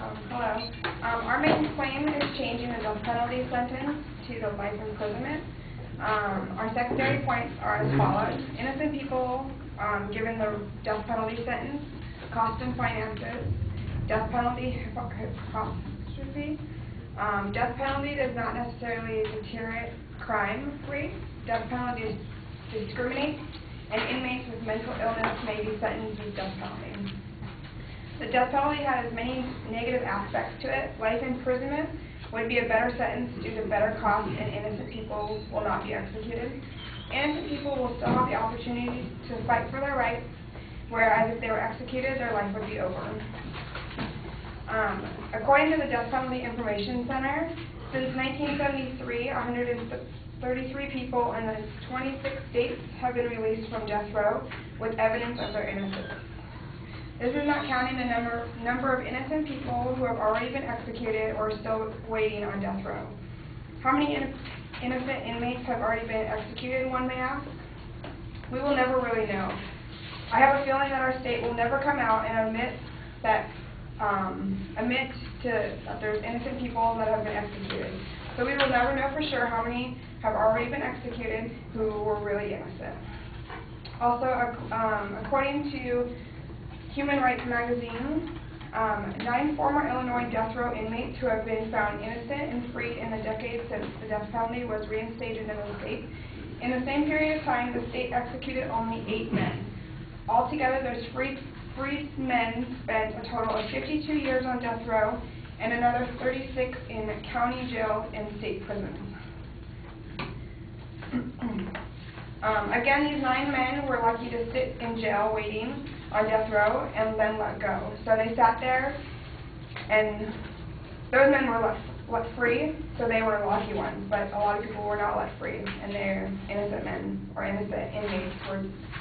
Hello. Our main claim is changing the death penalty sentence to the life imprisonment. Our secondary points are as follows. Innocent people given the death penalty sentence, cost and finances, death penalty hypocrisy. Death penalty does not necessarily deter crime rate. Death penalty discriminates, and inmates with mental illness may be sentenced with death penalty. The death penalty has many negative aspects to it. Life imprisonment would be a better sentence due to better costs, and innocent people will not be executed. Innocent people will still have the opportunity to fight for their rights, whereas if they were executed, their life would be over. According to the Death Penalty Information Center, since 1973, 133 people in the 26 states have been released from death row with evidence of their innocence. This is not counting the number of innocent people who have already been executed or are still waiting on death row. How many innocent inmates have already been executed, one may ask? We will never really know. I have a feeling that our state will never come out and admit that there's innocent people that have been executed. So we will never know for sure how many have already been executed who were really innocent. Also, according to Human Rights Magazine, 9 former Illinois death row inmates who have been found innocent and freed in the decades since the death penalty was reinstated in the state. In the same period of time, the state executed only 8 men. Altogether, those freed men spent a total of 52 years on death row and another 36 in county jails and state prisons. Again, these 9 men were lucky to sit in jail waiting on death row and then let go. So they sat there, and those men were let free, so they were lucky ones, but a lot of people were not let free, and their innocent men or innocent inmates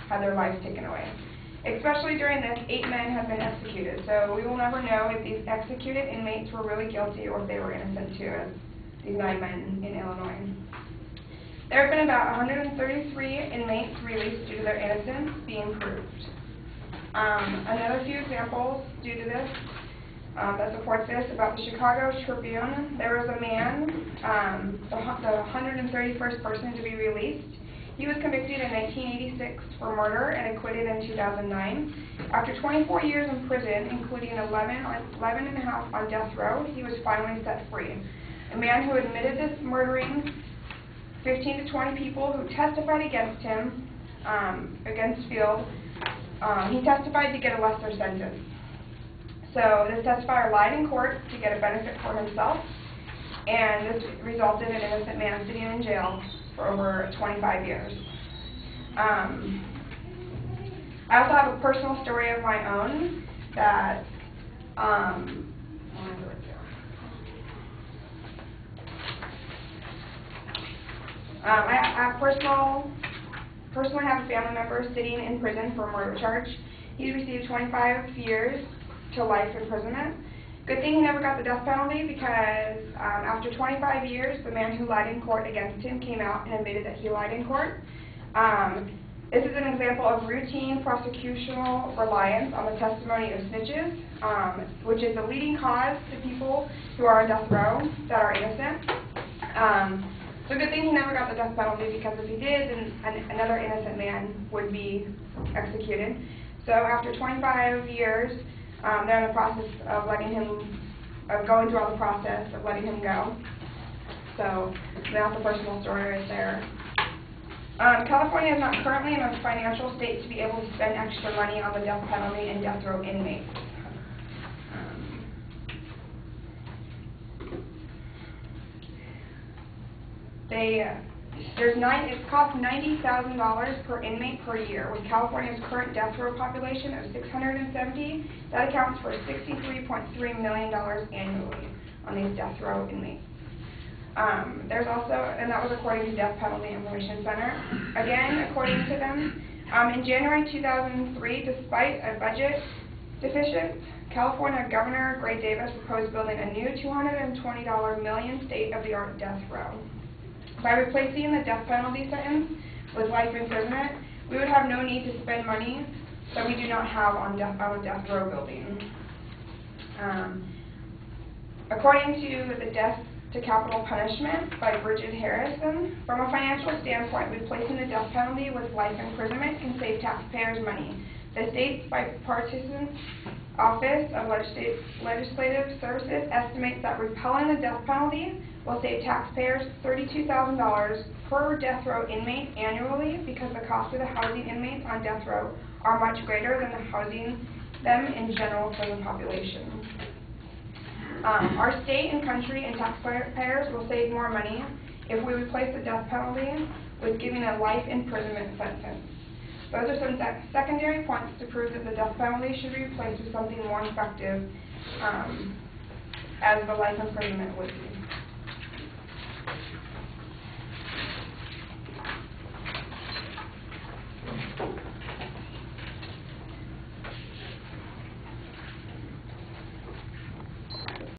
had their lives taken away. Especially during this, 8 men have been executed, so we will never know if these executed inmates were really guilty or if they were innocent too, as these 9 men in Illinois. There have been about 133 inmates released due to their innocence being proved. Another few examples due to this that supports this about the Chicago Tribune. There was a man, the 131st person to be released. He was convicted in 1986 for murder and acquitted in 2009. After 24 years in prison, including 11 and a half on death row, he was finally set free. A man who admitted this murdering 15 to 20 people who testified against him, against Field, he testified to get a lesser sentence. So this testifier lied in court to get a benefit for himself, and this resulted in an innocent man sitting in jail for over 25 years. I also have a personal story of my own that I personally have a family member sitting in prison for a murder charge. He received 25 years to life imprisonment. Good thing he never got the death penalty, because after 25 years, the man who lied in court against him came out and admitted that he lied in court. This is an example of routine prosecutorial reliance on the testimony of snitches, which is the leading cause to people who are on death row that are innocent. So good thing he never got the death penalty, because if he did, then another innocent man would be executed. So after 25 years, they're in the process of going through all the process of letting him go. So that's a personal story right there. California is not currently in a financial state to be able to spend extra money on the death penalty and death row inmates. It costs $90,000 per inmate per year. With California's current death row population of 670, that accounts for $63.3 million annually on these death row inmates. There's also, and that was according to Death Penalty Information Center. Again, according to them, in January 2003, despite a budget deficit, California Governor Gray Davis proposed building a new $220 million state-of-the-art death row. By replacing the death penalty sentence with life imprisonment, we would have no need to spend money that we do not have on a death row building. According to the Death to Capital Punishment by Bridget Harrison, from a financial standpoint, replacing the death penalty with life imprisonment can save taxpayers money. The state's bipartisan Office of Legislative Services estimates that repealing the death penalty will save taxpayers $32,000 per death row inmate annually, because the cost of the housing inmates on death row are much greater than the housing them in general prison population. Our state and country and taxpayers will save more money if we replace the death penalty with giving a life imprisonment sentence. Those are some secondary points to prove that the death penalty should be replaced with something more effective, as the life imprisonment would be.